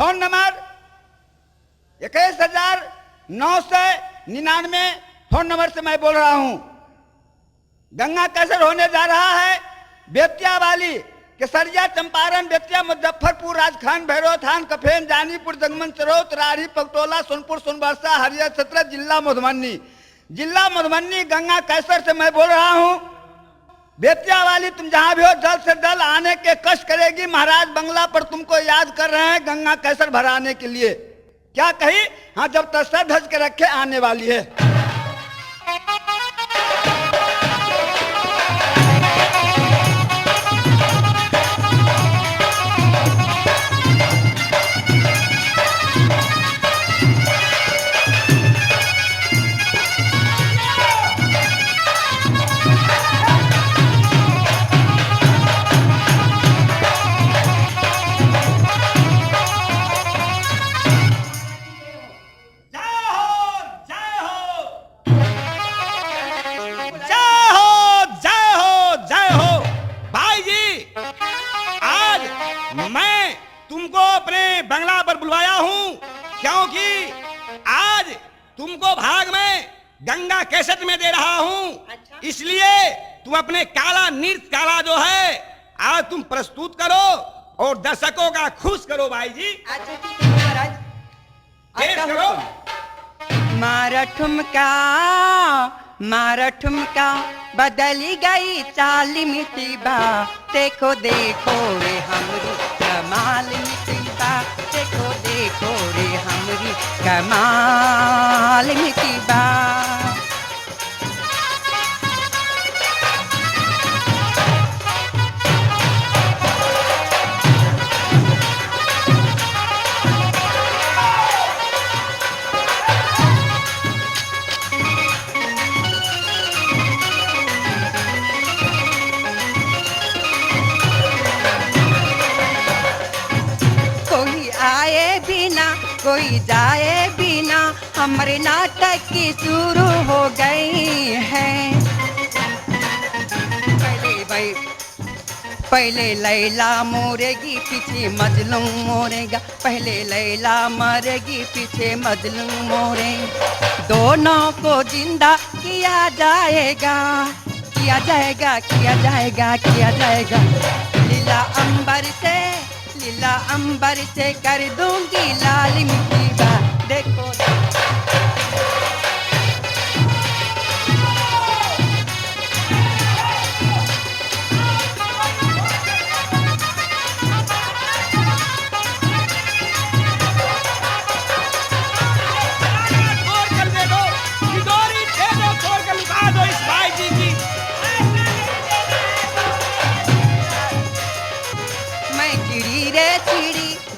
Phone number 21,999 phone number से मैं बोल रहा हूं। गंगा कैसर होने जा रहा है बेतिया वाली, केसरिया, चंपारण, बेतिया, मुजफ्फरपुर, राजखंड, भैरव थान, कफेन, जानीपुर, जगमन, चरौत, रारी, पगटोला, सोनपुर, सोनबरसा, हरियर छत्र, जिला मधुबनी। गंगा कैसर से मैं बोल रहा हूं। बेतिया वाली, तुम जहां भी हो जल्द से जल्द आने के कष्ट करेगी। महाराज बंगला पर तुमको याद कर रहे हैं गंगा कैसर भराने के लिए। क्या कही? हाँ, जब तक सर धज के रखे आने वाली है। बंगला पर बुलवाया हूं क्योंकि आज तुमको भाग में गंगा कैसेट में दे रहा हूं। अच्छा? इसलिए तुम अपने काला नृत्य काला जो है आज तुम प्रस्तुत करो और दर्शकों का खुश करो भाई जी। अच्छा ठीक है महाराज, करो। मारा ठुमका बदली गई चाल मिटिबा, देखो देखो रे हमरी कमाल मिटिबा, देखो देखो रे हमरी कमाल मिटिबा। कोई जाए बिना हमारे नाटक की शुरू हो गई है। पहले लैला मोरेगी पीछे मजलूम मोरेगा, पहले लैला मरेगी पीछे मजलूम मोरे। दोनों को जिंदा किया जाएगा, किया जाएगा, किया जाएगा, किया जाएगा। लीला अंबर से कर दूंगी लाल मिट्टी, देखो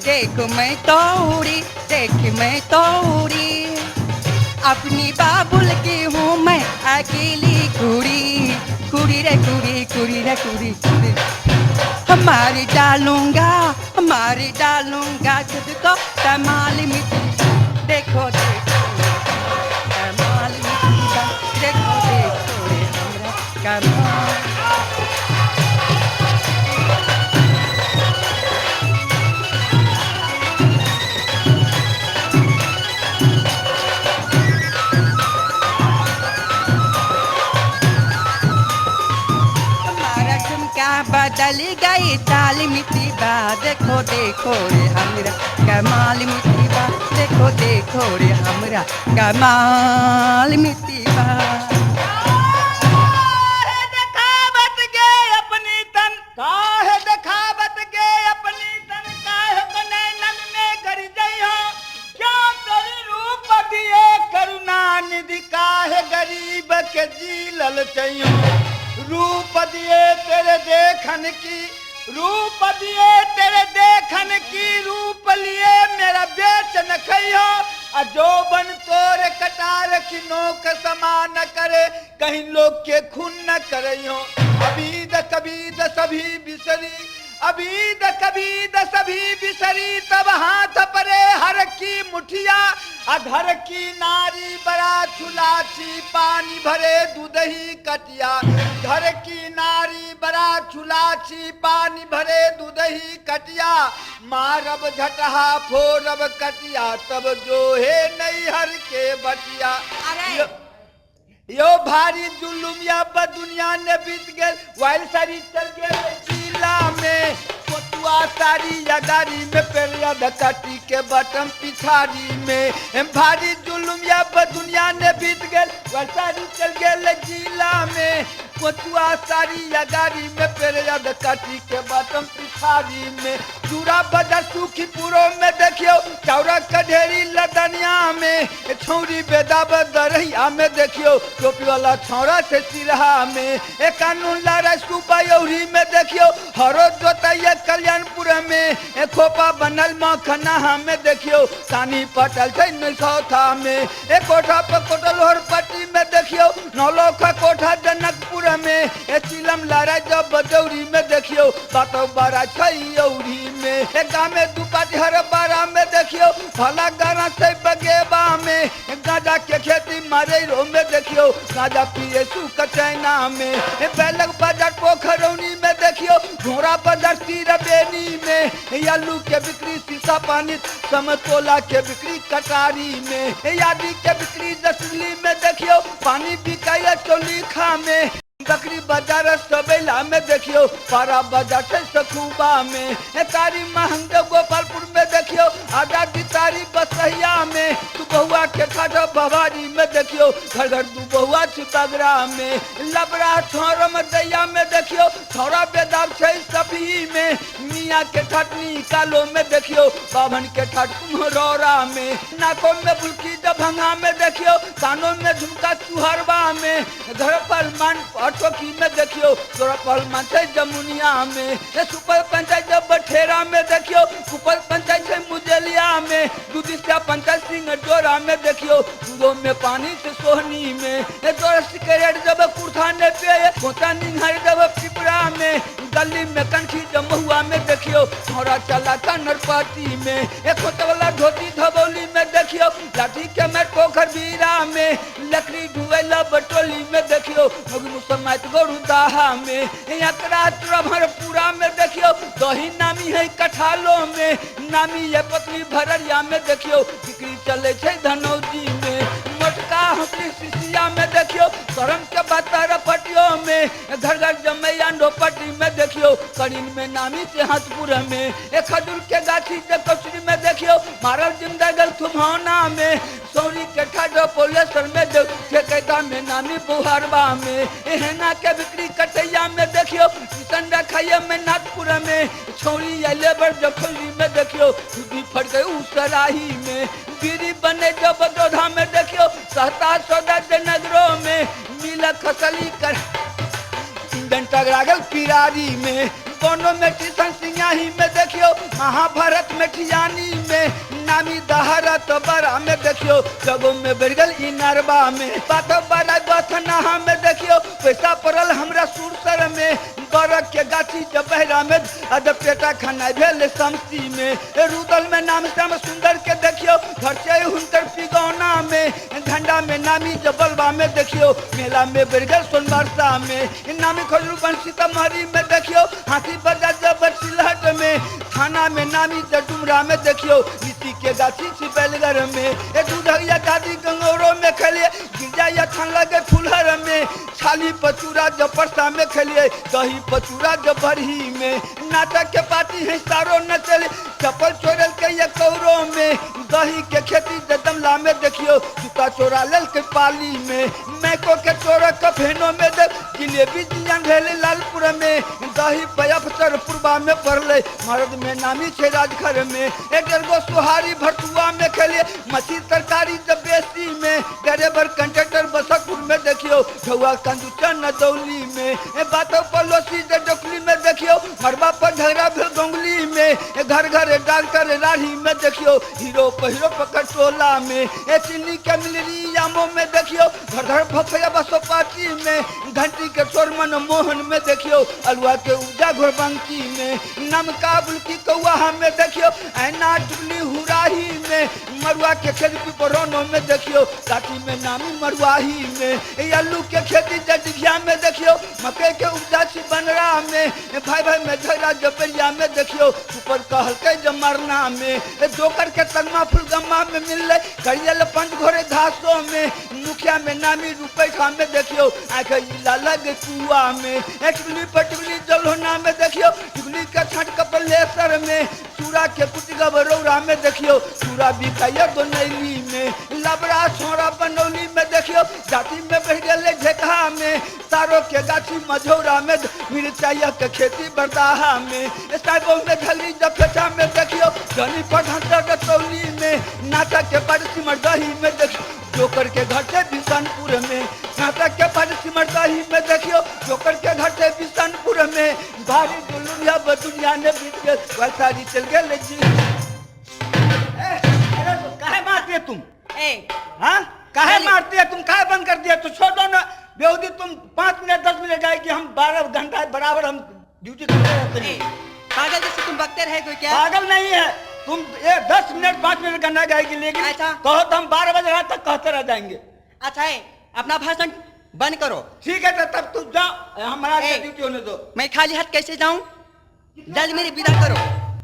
देख मैं तो उड़ी, देख मैं तो उड़ी, अपनी बाबुल की हूँ मैं अकेली कुड़ी। कुड़ी रे कुड़ी, कुड़ी रे कुड़ी, कुड़ी हमारी डालूंगा खुद को कमाल मिट्टी, देखो देखो कमाल मिट्टी, देखो देखो रे हमरा कमाल। बदल गई चाल मिट्टीबा, देखो देखो रे हमरा कमाल मिट्टीबा, देखो देखो रे हमरा कमाल मिट्टीबा। देखावत गे अपनी तन, काहे देखावत गे अपनी तन, काहे बने नन में गरी जई हो, क्यों तेरी रूप दिए करुणा निधि, काहे गरीब के जी ललचइयो। रूप दिए तेरे देखन की, रूप दिए तेरे देखन की, रूप लिए मेरा बेच न खइयो। जो बन तोरे कटार की नोक समा न करे, कहीं लोग के खून न करियो। अबीद कबीद सभी बिसरी, अबीद कबीद सभी बिसरी तब हाथ परे हर की मुठिया अधर की नारी बड़ा छुलाची पानी भरे दूधही कटिया घर की नारी बड़ा छुलाची पानी भरे दूधही कटिया मारब झटहा फोरब कटिया तब जो है नैहर के बटिया। अरे यो भारी जुलुम या दुनिया ने बीत गए वाइल सारी चल गए जिला में कोतुआ सारी या गाड़ी में पेरिया धकाटी के बटन पिछाड़ी में भारी जुलुम या दुनिया ने बीत गए वाइल सारी चल गए जिला में कोतुआ सारी या गाड़ी में पेरिया धकाटी के बटन पिछाड़ी में चूड़ा बाजार सुखीपुरों में देखियो चौरा कढेरी लदनिया में छौरी बेदाब दरहिया में देखियो टोपी वाला छौरा से सिरहा में एक कानून लारा सुबयौरी में देखियो हरो जोतैया कल्याणपुर में एक खोपा बनल मखना में देखियो कानी पटल छै नौथा में एक कोठा पर कोटल होर पट्टी में देखियो नौलोखा कोठा जनकपुर में एक चिलम लारा जब बदौरी में देखियो बातो बारा छै औरी में एक गाँव में दुपाटी हर बारा में देखियो भला गाना छै बगेबा में गांजा के खेती मारेरो में देखियो गांजा पिए सुकचैना में बैलक बाजार पोखरौनी में देखियो घोड़ा बाजार तीरबेनी में आलू के बिक्री सीसा पानी समतोला के बिक्री कटारी में यादी के बिक्री जसली में देखियो पानी बिकाया चोलीखा में बकरी बाजार सबेला में देखियो पारा बाजार से सखुबा में कारी महंग गोपालपुर में देखियो आजादी तारी बसहिया में तू बहुआ के ठाठ बवारी में देखियो घर घर तू बहुआ छिपगरा में लबरा छोरम दैया में देखियो छोरा बेदाब छै सभी में मियाँ के ठाटनी कालो में देखियो बाभन के ठाट कुम्हरौरा में नाकों में बुलकी दभंगा में देखियो कानों में झुमका चुहरवा में घर पर मान टोकी में देखियो तोरा पहलमान छै जमुनिया में सुपर पंचायत जब बठेरा में देखियो सुपर पंचायत छै मुजलिया में दूधिया पंचायत सिंह डोरा में देखियो दूधो में पानी से सोहनी में तोरा सिगरेट जब कुर्था ने पे कोता निंघाई जब पिपरा में गली में कंठी जमुआ में देखियो छोरा चला कनरपट्टी में एक वाला धोती धबौली में देखियो लाठी के में पोखर बीरा में लकड़ी ढुएला बटोली में देखियो मुसलमान गोरु दाहा में यात्रा पूरा में देखियो दही नामी है कठालो में नामी है पतली भररिया में देखियो बिक्री चले छै धनौजी में मोटका हकली सिसिया में देखियो करम के बतर पटियो में घर घर जमैया नोपट्टी में देखियो करीन में नामी से हसपुर में एक खजूर के गाछी से कचरी में देखियो मारल जिंदगल थुमौना में सौरी के ठाडो पोलेसर में कहता में नामी बुहारवा में एहना के बिक्री कटैया में देखियो किशन रखैया में नाथपुर में छौरी लेबर जखोली में देखियो दूधी फट गई उसराही में बीरी बने जो बदोधा में देखियो सहता सौदा नगरों में मिला खसली कर इंजन टगरा गल पिरारी में कोनो में टीसन सिंगाही में देखियो महाभारत में ठियानी में नामी दहरत बड़ा में देखियो जगो में बेरगल इनरबा में बातो बड़ा बथना में देखियो पैसा पड़ल हमरा सुरसर में बरक के गाछी जबहरा में अद पेटा खाना भेल समसी में रुदल में नाम श्याम सुंदर के देखियो घर से हुनकर पिगौना में झंडा में नामी जबलबा में देखियो मेला में बेरगल सोनबरसा में नामी खजूर बंसी सीतामढ़ी में देखियो हाथी बाजार जबर सिलहट में थाना में नामी डुमरा में देखियो लीची के गाछी छिपलगर में दूधरिया दादी गंगौरों में खेलिए गिरजा या थान लगे फुलहर में छाली पचूरा जपरसा में खेलिए दही पचूरा जबरही में नाटक के पार्टी है सारो न चले चप्पल चोरल के ये कौरों में दही के खेती जदमला में देखियो जूता चोरा लेल के पाली में मैको के चोरा कफेनों में देख जिलेबी जियान भेले लालपुर में दही पयफसर पूर्वा में पड़ले मर्द में नामी छे राजघर में, एक गो सुहारी भरतुआ में खेलिए, मछली तरकारी जब बेसी में, ड्राइवर कंडक्टर बसकपुर में देखियो, झुआ कंदूचा नदौली में, बातों पड़ोसी डोकली में देखियो, मरबा पर झगड़ा भी गोंगली में, घर घर डॉक्टर राही में देखियो, हीरो पकड़ टोला में, चीनी के मिलरी यामो में देखियो, घर घर भफया बसोपाती में, घंटी के स्वर मनमोहन में देखियो, अलुआ के उजा घोरबंकी में, नमका बुलकी कौआ में देखियो, ऐना टुकली हुराही में, मरुआ के खेती बरौनों में देखियो, काटी में नामी मरुआही में, आलू के खेती जडिया में देखियो, मकई के उपजा बनरा में, भाई भाई में झगड़ा जबरिया में देखियो, ऊपर कहल के जमरना में, जोकर के तगमा फुलगम्मा में मिल करियल पंच घोरे घासों में, मुखिया में नामी रुपैठा में देखियो, आँख लग कुआ में, टुकली पटुकली जलहोना में देखियो, टुकली के छठ कपलेसर में, चूड़ा के पुटगा बरौरा में देखियो, चूड़ा बिकाइया दोनैली में, लबड़ा छोरा बनौली में देखियो, जाति में बह गए झेकहा में, तारो के गाछी मझौरा में, मिर्चाइया के खेती बरदाहा में, साइबो में झली जफेटा में देखियो, जनी पठान रतौली में, नाटक के पड़सी मरदही में देखियो, जोकर के घर से बिशनपुर में, नाटक के पड़सी मरदही में देखियो, जोकर के घर से बिशनपुर में, भारी दुनिया बदुनिया ने बीत के वैसारी चल गए जी। अरे तो काहे मारती है तुम? हाँ काहे मारती है तुम? काहे बंद कर दिया? तो छोड़ो ना बेहूदी, तुम 5 मिनट 10 मिनट जाएगी, हम 12 घंटा बराबर हम ड्यूटी करते रहते हैं। पागल जैसे तुम बकते रहे कोई क्या? पागल नहीं है तुम, 10 मिनट 5 मिनट करना जाएगी, लेकिन अच्छा। कहो तो हम 12 बजे रात तक कहते रह जाएंगे। अच्छा है, अपना भाषण बंद करो। ठीक है तो तब तुम जाओ, हमारा ड्यूटी होने दो। मैं खाली हाथ कैसे जाऊं? जल्द मेरी विदा करो।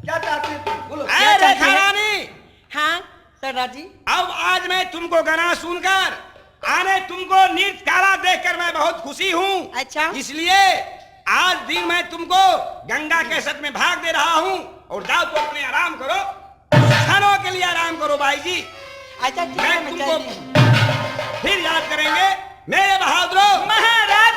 क्या चाहती है तुम? बोलो। क्या चाहती है? रानी, हाँ सरदार जी। अब आज मैं तुमको गाना सुनकर आने तुमको नृत्य काला देखकर मैं बहुत खुशी हूँ। अच्छा। इसलिए आज दिन मैं तुमको गंगा के सत में भाग दे रहा हूँ, और जाओ तो अपने आराम करो, क्षणों के लिए आराम करो भाई जी। अच्छा ठीक है, मैं मैं तुमको चली। फिर याद करेंगे मेरे बहादुरों। महाराज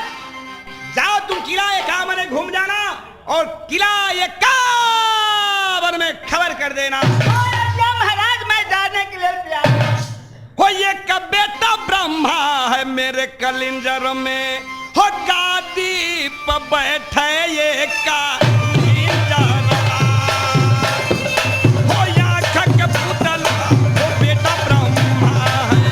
जाओ तुम किला एकावन में घूम जाना, और किला एकावन में खबर कर देना। महाराज मैं जाने के लिए तैयार। हो ये का बेटा ब्रह्मा है मेरे कलिंजर में, हो गादी पर बैठे ये का हो या खक पुतल, हो बेटा ब्रह्मा है।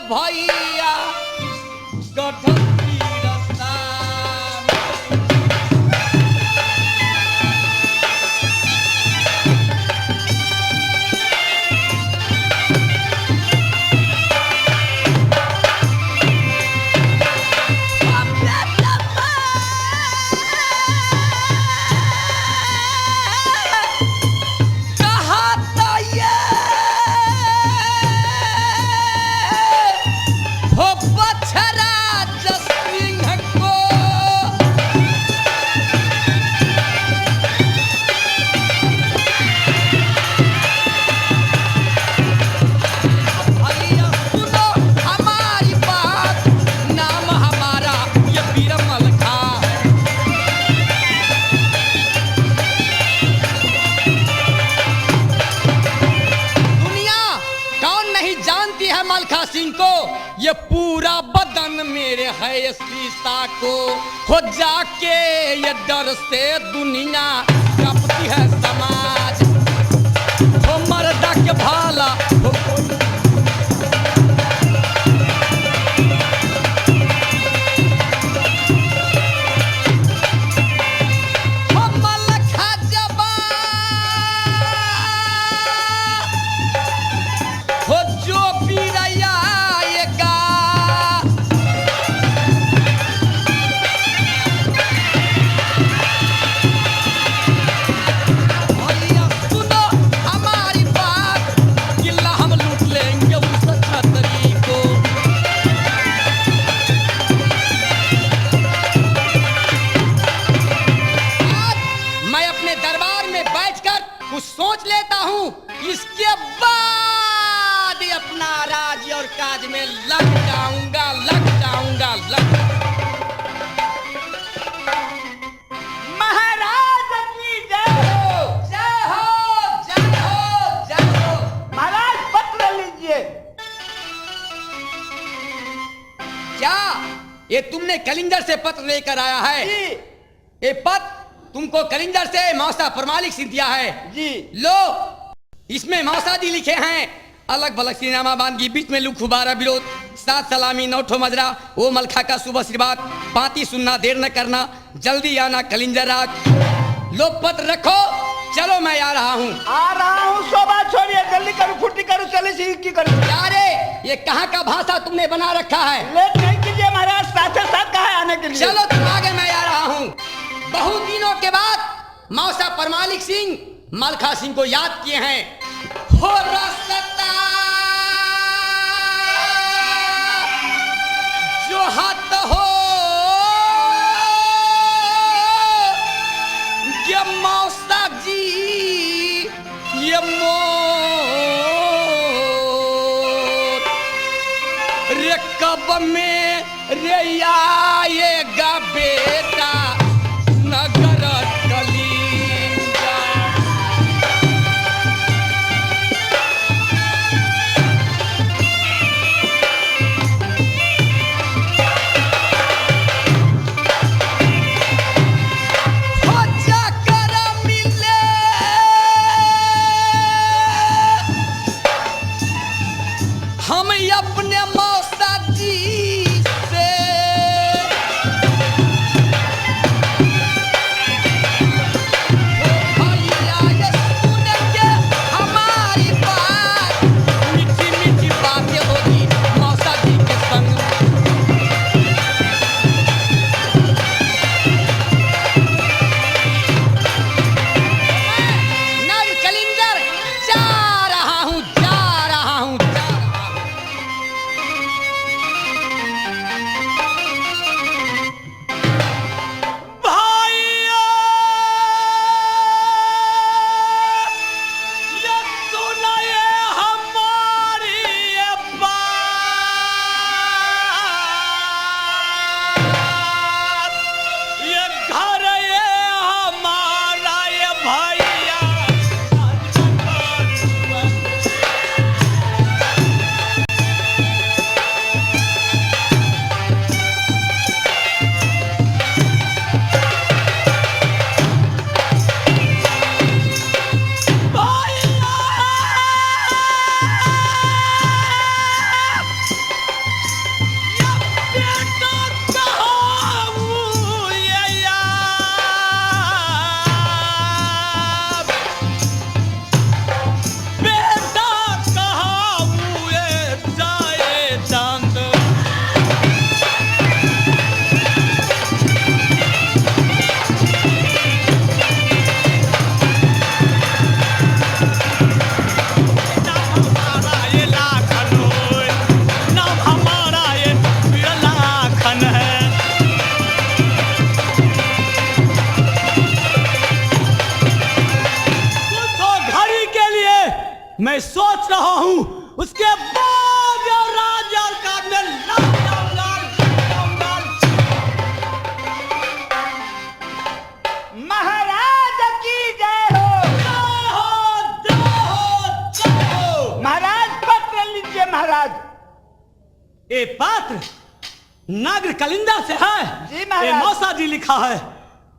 भैया गठरी रस्ता ये पूरा बदन मेरे है शीशा को, हो जाके ये डर से दुनिया कपती है समाज, हो मर्दा के भाला हो सोच लेता हूं, इसके बाद अपना राज और काज में लग जाऊंगा। महाराज की जय हो। जय हो। महाराज पत्र लीजिए। क्या ये तुमने कलिंगर से पत्र लेकर आया है? जी ये पत्र तुमको कलिंगर से मौसा परमालिक सिंह दिया है। जी लो, इसमें मौसा जी लिखे हैं, अलग भलक सिनेमा बानगी, बीच में लुखुबारा विरोध, 7 सलामी 9 ठो मजरा, वो मलखा का शुभ आशीर्वाद, 35 सुनना, देर न करना, जल्दी आना कलिंगर राग। लो पत्र रखो, चलो मैं आ रहा हूँ। शोभा छोड़िए, जल्दी करो, फुर्ती करो, चले सी की करो। यारे, ये कहाँ का भाषा तुमने बना रखा है? लेट नहीं कीजिए महाराज, साथ कहा है आने के लिए। चलो तुम आगे, मैं आ रहा हूँ। बहुत दिनों के बाद मौसा परमालिक सिंह मलखा सिंह को याद किए हैं। हो रास्ता जो हाथ हो ये मौसा जी, ये रे कब में रे आएगा बेटा नगर कलिंगा। हो जाकर मिले हम अपने मौसा जी से, मैं सोच रहा हूँ उसके बाद और राज और काज में लग जाऊंगा। महाराज की जय हो। जय हो। महाराज पत्र लीजिए महाराज। ए बात पत्र नगर कलिंदर से है। जी महाराज। ये मौसा जी लिखा है।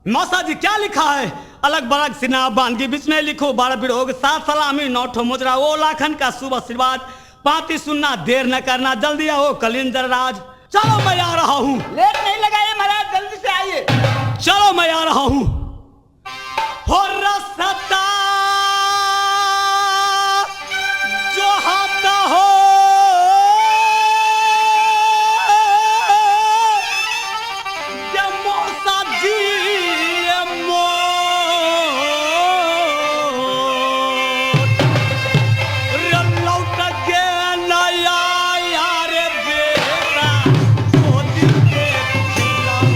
मौसा जी क्या लिखा है? अलग बलग सिना बांध के बीच में लिखो 12 बिरोग 7 सलामी 9 ठो मुद्रा वो लाखन का शुभ आशीर्वाद 35 सुनना देर न करना जल्दी आओ कलिंदर राज। चलो मैं आ रहा हूँ। लेट नहीं लगाइए महाराज, जल्दी से आइए। चलो मैं आ रहा हूँ। हो रसता जो हाथ हो ये मौसा जी लौट के नया यार बेटा वो दिल के खिलाओ।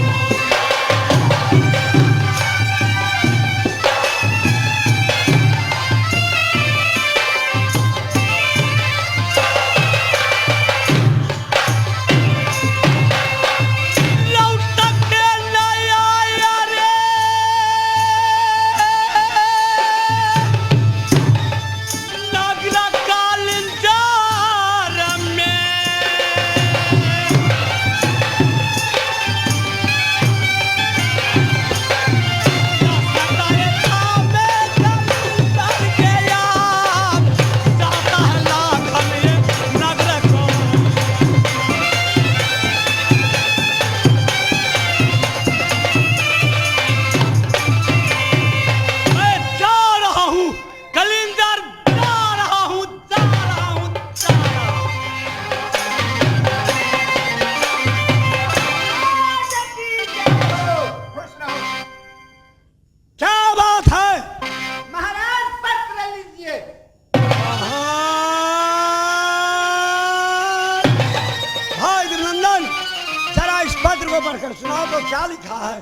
पढ़कर सुनाओ तो क्या लिखा है?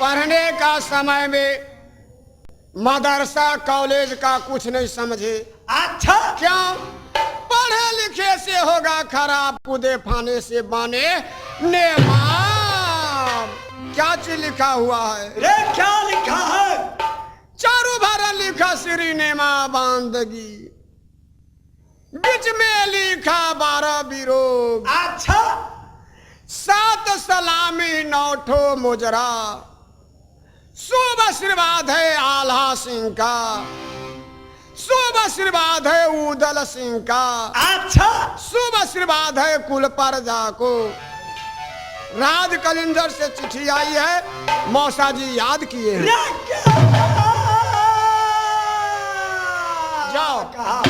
पढ़ने का समय में मदरसा कॉलेज का कुछ नहीं समझे। अच्छा क्यों? पढ़े लिखे से होगा खराब, कूदे फाने से बने नेमाम। क्या चीज लिखा हुआ है? रे क्या लिखा है? चारू भर लिखा श्री नेमा बांदगी, बीच में लिखा 12 बिरोग। अच्छा 7 सलामी 9 ठो मुजरा, शुभ आशीर्वाद है आल्हा सिंह का, शुभ आशीर्वाद है उदल सिंह का। अच्छा शुभ आशीर्वाद है कुल प्रजा को। राज कलिंदर से चिट्ठी आई है, मौसा जी याद किए हैं। रे क्या जाओ कहा?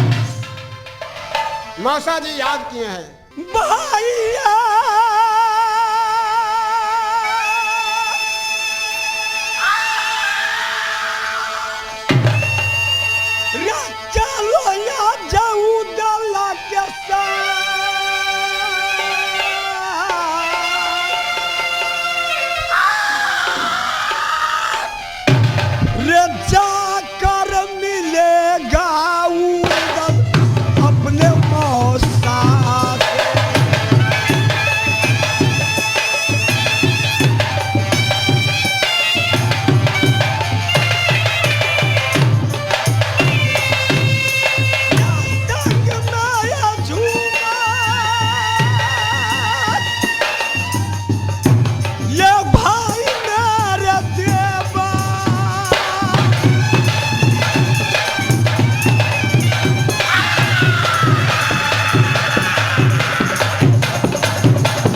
मौसा जी याद किए हैं। भैया चलो या जाऊ दला के रे जाकर मिलेगा उदल अपने मौसा से। ये भाई मेरे देवा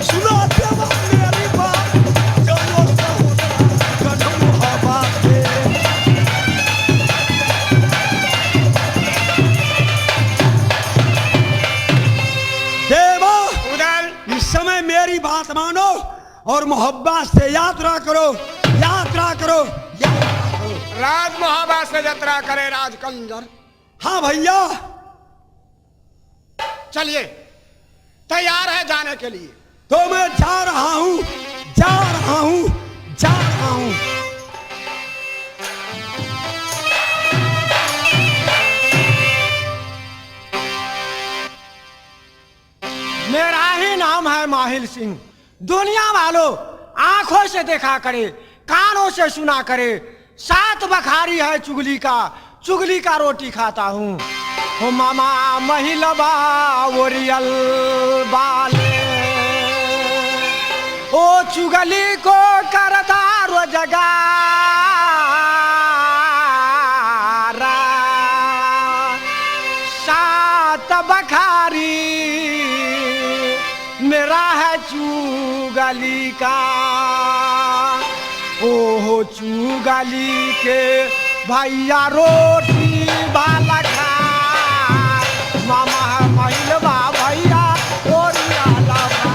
सुनो देवा मेरी बात, चलो कदम हवा पे। देवा उदल इस समय मेरी बात मानो और मोहब्बत से यात्रा करो, यात्रा करो, यात्रा करो। राज मोहब्बा से यात्रा करे राज कलिंदर। हाँ भैया चलिए, तैयार है जाने के लिए। तो मैं जा रहा हूँ, जा रहा हूँ, जा रहा हूँ। मेरा ही नाम है माहिल सिंह। दुनिया वालों आंखों से देखा करे, कानों से सुना करे। 7 बखारी है चुगली का रोटी खाता हूँ। हो मामा महिलबा ओरियल बाले ओ चुगली को करता रोजगार सात बखारी मेरा है चुगली का ओहो चुगली के भैया रोटी वाला खा मामा है महिलबा भैया ओरियाला बा।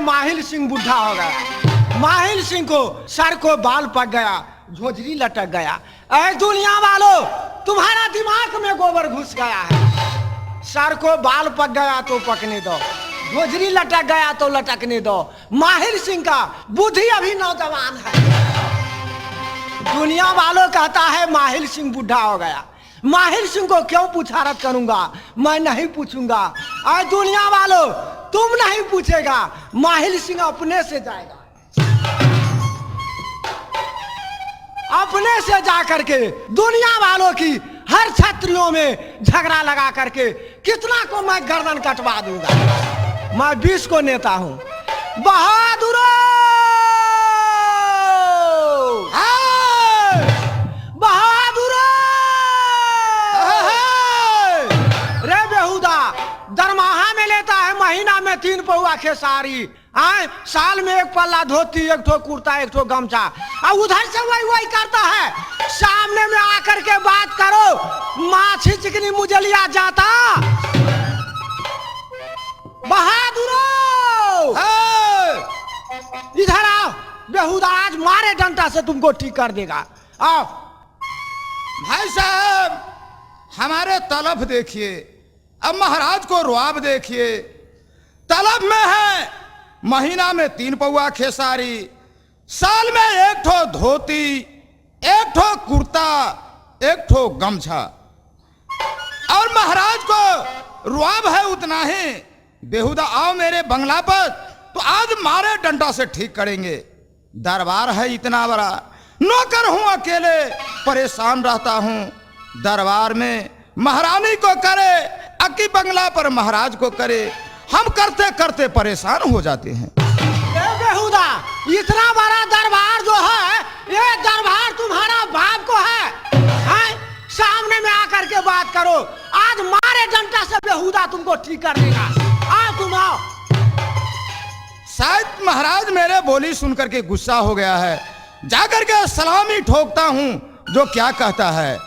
माहिल सिंह बुढ़ा हो गया, माहिल सिंह को सर को बाल पक गया, झोझरी लटक गया। ऐ दुनिया वालों, तुम्हारा दिमाग में गोबर घुस गया है। सर को बाल पक गया तो पकने दो, झोझरी लटक गया तो लटकने दो। माहिल सिंह का बुद्धि अभी नौजवान है। दुनिया वालों कहता है माहिल सिंह बुढ़ा हो गया। माहिल सिंह को क्यों पुछारत करूंगा? मैं नहीं पूछूंगा। ऐ दुनिया वालों, तुम नहीं पूछेगा, माहिल सिंह अपने से जाएगा। अपने से जा करके दुनिया वालों की हर छत्रियों में झगड़ा लगा करके कितना को मैं गर्दन कटवा दूंगा। मैं 20 को नेता हूं। बहादुरो बहादुरो रे बेहुदा, दरमाहा में लेता है महीना में 3 पौआ खेसारी, आए साल में 1 पल्ला धोती, 1 ठो कुर्ता, 1 ठो गमछा, और उधर से वही करता है। सामने में आकर के बात करो, माछी चिकनी मुजलिया जाता। बहादुरो इधर आओ, बेहुदा आज मारे डंडा से तुमको ठीक कर देगा। आओ भाई साहब, हमारे तलब देखिए, अब महाराज को रुआब देखिए। तलब में है महीना में 3 पौआ खेसारी, साल में 1 ठो धोती, 1 ठो कुर्ता, 1 ठो गमछा, और महाराज को रुआब है उतना ही। बेहुदा आओ मेरे बंगला पर, तो आज मारे डंडा से ठीक करेंगे। दरबार है इतना बड़ा, नौकर हूं अकेले, परेशान रहता हूं। दरबार में महारानी को करे, अकी बंगला पर महाराज को करे, हम करते करते परेशान हो जाते हैं। बेहुदा, इतना बड़ा दरबार जो है, ये दरबार तुम्हारा बाप को है? सामने में आकर के बात करो, आज मारे डंडा से बेहुदा तुमको ठीक कर देगा। आओ तुम आओ। शायद महाराज मेरे बोली सुनकर के गुस्सा हो गया है, जाकर के सलामी ठोकता हूं, जो क्या कहता है।